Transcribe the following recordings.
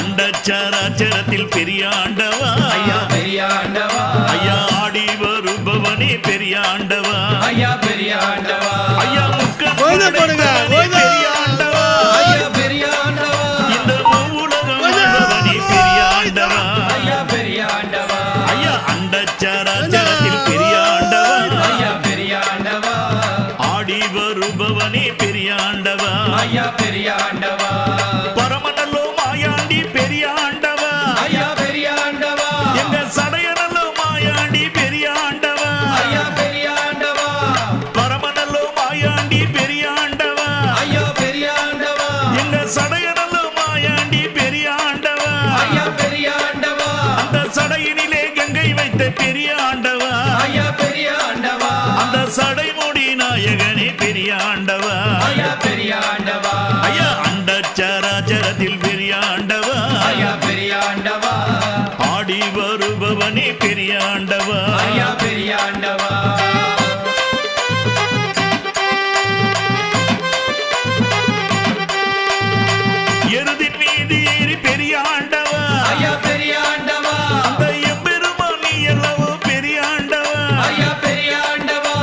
அண்டச்சராச்சரத்தில் பெரிய ஆண்டவா ஐயா பெரிய ஆண்டவா ஐயா ஆடி வருபவனே பெரிய ஆண்டவா ஐயா பெரிய ஆண்டவா ஐயா முக்கன் பெரிய ஆண்டவா ஐயா பெரிய ஆண்டவா இந்த உலகம் ஆண்டவனே பெரிய ஆண்டவா ஐயா பெரிய ஆண்டவா ஐயா அண்டச்சராச்சரத்தில் பெரிய ஆண்டவா ஐயா பெரிய ஆண்டவா ஆடி வருபவனே பெரிய ஆண்டவா ஐயா பெரிய ஆண்டவா பரமநல்லோ மாயாண்டி பெரிய ஆண்டவா ஐயா பெரிய ஆண்டவா எங்க சடையநல்லோ மாயாண்டி பெரிய ஆண்டவா ஐயா பெரிய ஆண்டவா பரமநல்லோ மாயாண்டி பெரிய ஆண்டவா ஐயா பெரிய ஆண்டவா எங்க சடையநல்லோ மாயாண்டி பெரிய ஆண்டவா ஐயா பெரிய ஆண்டவா அந்த சடையினிலே கங்கை வைத்த பெரிய ஆண்டவா ஐயா பெரிய ஆண்டவா அந்த சடைமுடி நாயகனே பெரிய ஆண்டவா ஐயா பெரிய ஆண்டவா ஐயா அண்டச்சராச்சரத்தில் பெரிய ஆண்டவா ஐயா பெரிய ஆண்டவா ஆடி வருபவனே பெரிய ஆண்டவா ஐயா பெரிய ஆண்டவா எருதின் மீது ஏறி பெரிய ஆண்டவா ஐயா பெரிய ஆண்டவா அந்த எம்பெருமான் நீ அல்லவோ பெரிய ஆண்டவா ஐயா பெரிய ஆண்டவா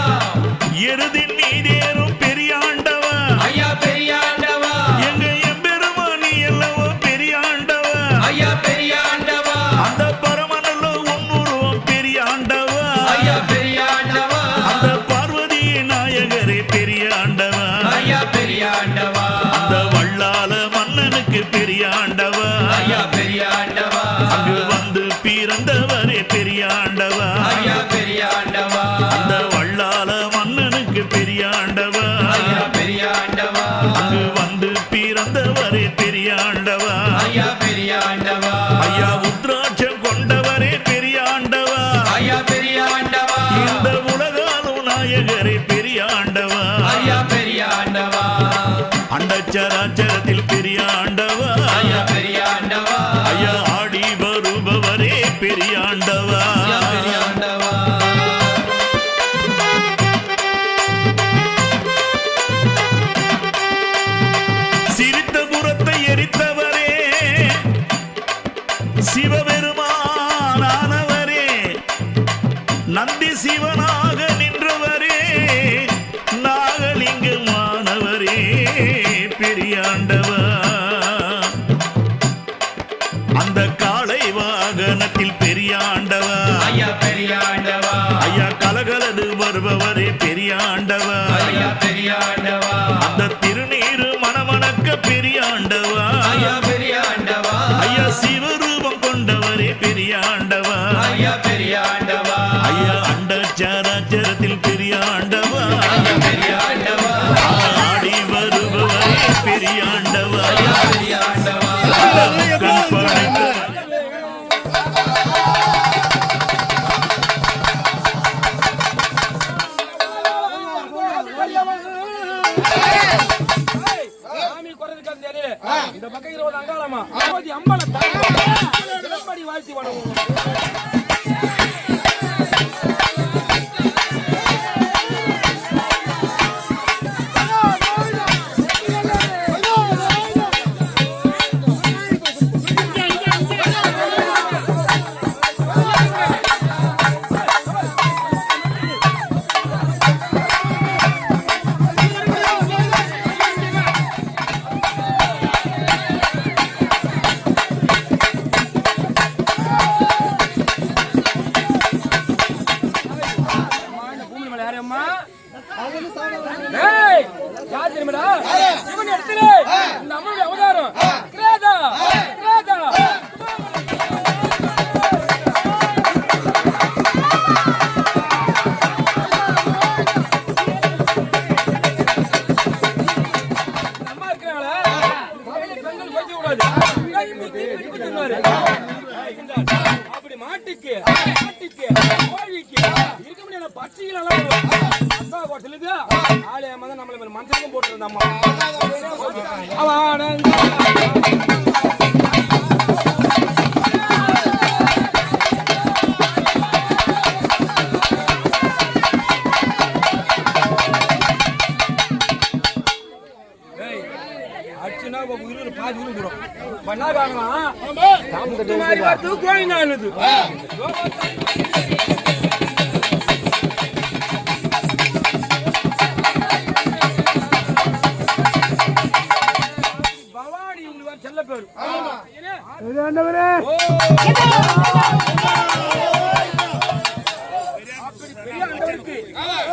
எருதின் மீது ஏறும் பெரிய ஆண்டவா ஐயா பெரிய ஆண்டவா எங்க எம்பெருமான் நீ அல்லவோ பெரிய ஆண்டவா ஐயா பெரிய ஆண்டவா அந்த பரமநல்லோ உன்னுருவம் பெரிய ஆண்டவா ஐயா பெரிய ஆண்டவா அந்த பார்வதி நாயகரே பெரிய ஆண்டவா ஐயா பெரிய ஆண்டவா அந்த வள்ளால மன்னனுக்கு பெரிய ஆண்டவா ஐயா பெரிய ஆண்டவா அங்கு வந்து பிறந்தவரே பெரிய ஆண்டவா ஐயா பெரிய ஆண்டவா அந்த வள்ளால மன்னனுக்கு பெரிய ஆண்டவா ஐயா பெரிய ஆண்டவா அங்கு வந்து பிறந்தவரே பெரிய ஆண்டவா ஐயா பெரிய ஆண்டவா ஐயா உத்ராட்சம் கொண்டவரே பெரிய ஆண்டவா ஐயா பெரிய ஆண்டவா இந்த உலகாலும் நாயகரே பெரிய ஆண்டவா ஐயா பெரிய ஆண்டவா அண்டச்சராச்சரத்தில் பெரிய ஆண்டவா ஐயா பெரிய ஆண்டவா ஐயா ஆடி வருபவரே பெரிய ஆண்டவா ஐயா பெரிய ஆண்டவா சிரித்த புறத்தை எரித்தவரே சிவபெருமானவரே நந்தி சிவனாக நின்றவரே நாகலிங்கமானவரே பெரிய ஆண்டவா அந்த காளை வாகனத்தில் பெரிய ஆண்டவா ஐயா பெரிய ஆண்டவா ஐயா கலகலது வருபவரே பெரிய ஆண்டவா ஐயா பெரிய ஆண்டவா அந்த திருநீரு மணமணக்க பெரிய ஆண்டவா ஐயா பெரிய ஆண்டவா ஐயா சிவரூபம் கொண்டவரே பெரிய ஆண்டவா ஐயா பெரிய ஆண்டவா ஐயா அண்டச்சராச்சரத்தில் பெரிய ஆண்டவா ஐயா பெரிய ஆண்டவா ஆடி வருபவரே பெரிய ஆண்டவா ஐயா பெரிய ஆண்டவா கண் படைத்த இந்த பக்கம் 20 அங்காளமா 50 அம்பல தாடி வாழ்த்தி வணங்குவோம் அவதாரம் கிரேதா கிரேதா அம்மா இருக்கிறாங்களா பெண்கள் பேச கூடாது அப்படி மாட்டுக்கு கோழிக்கு இருக்க முடியாத பட்சிகள் எல்லாம் சொல்லுது ஆளு ஏமாதான் நம்மள மனசுக்கும் போட்டுருந்தாம்மா அச்சுனா உயிர் பாதி உயிர் போடும் பண்ணா காரணம் तुम्हारी बात तू कोई ना लो तू भवानी उंगली चल पेरू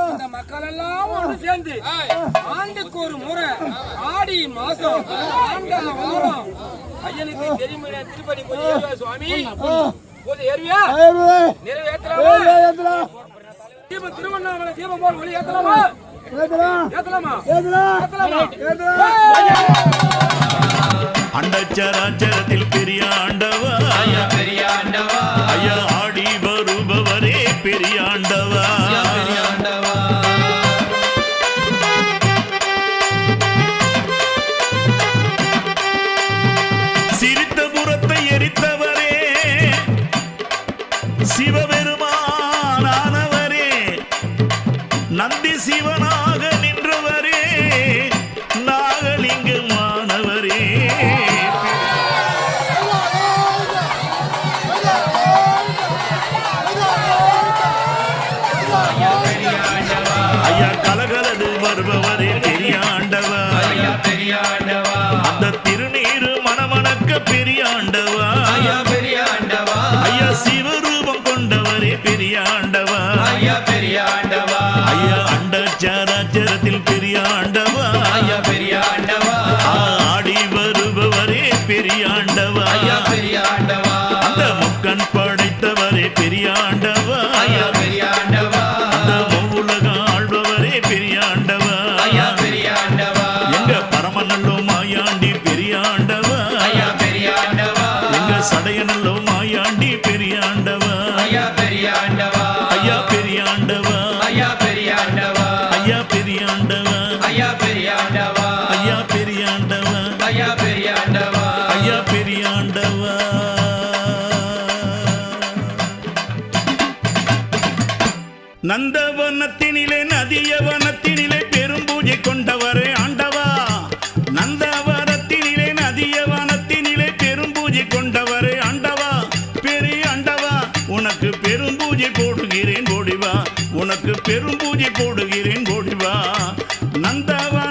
இந்த மக்கள் எல்லாம் ஒன்று சேர்ந்து ஆண்டுக்கு ஒரு முறை ஆடி மாசம் ஆண்டாம் வாரம் ஐயனுக்கு தெரியுமே திருப்பதி கொஞ்சம் சுவாமி கொஞ்சம் ஏறுவியா நிறைவேற்றலாமா தீபம் திருவண்ணாமலை தீபம் போல் ஒளி ஏற்றலாமா ஏற்றலாமா அண்டச்சராச்சரத்தில் பெரிய ஆண்டவா ஐயா பெரிய ஆண்டவா ஐயா ஆடி வருபவரே பெரிய ஆண்டவா ஐயா பெரிய ஆண்டவா சிரித்த புறத்தை எரித்தவரே சிவபெருமானவரே நந்தி சிவனாக நின்றவரே நாகலிங்கமானவரே ஐயா கலகலது வருபவரே பெரிய ஆண்டவா ஐயா பெரிய ஆண்டவா அந்த திருநீரு மணமணக்க பெரிய ஆண்டவா ஐயா பெரிய ஆண்டவா ஐயா சிவரூபம் கொண்டவரே பெரிய ஆண்டவா ஐயா பெரிய ஆண்டவா ஐயா அண்டச்சராச்சரத்தில் பெரிய ஆண்டவா ஐயா பெரிய ஆண்டவா ஆடி வருபவரே பெரிய ஆண்டவா ஐயா பெரிய ஆண்டவா அந்த முக்கன் படைத்தவரே பெரிய ஆண்டவா ஐயா பெரிய ஆண்டவா அந்த மூவுலகம் ஆள்பவரே பெரிய ஆண்டவா ஐயா பெரிய ஆண்டவா எங்க பரமநல்லோ மாயாண்டி பெரிய ஆண்டவா ஐயா பெரிய ஆண்டவா எங்க சடையநல்லோ மாயாண்டி பெரிய ஆண்டவா ஐயா பெரிய ஆண்டவா ஐயா பெரிய ஆண்டவா ஐயா பெரிய ஆண்டவா ஐயா பெரிய ஆண்டவா ஐயா பெரிய ஆண்டவா ஐயா பெரிய ஆண்டவா ஐயா பெரிய ஆண்டவா ஐயா பெரிய ஆண்டவா நந்தவனத்தினிலே நதியவனத்தினிலே பெரும் பூஜை கொண்டவரே ஆண்டவா நந்தவனத்தினிலே நதியவனத்தினிலே பெரும் பூஜை கொண்டவரே ஆண்டவா பெரிய ஆண்டவா உனக்கு பெரும் பூஜை போடுகிறேன் ஓடிவா உனக்கு பெரும் பூஜை போடுகிறேன் ஓடிவா நந்தவன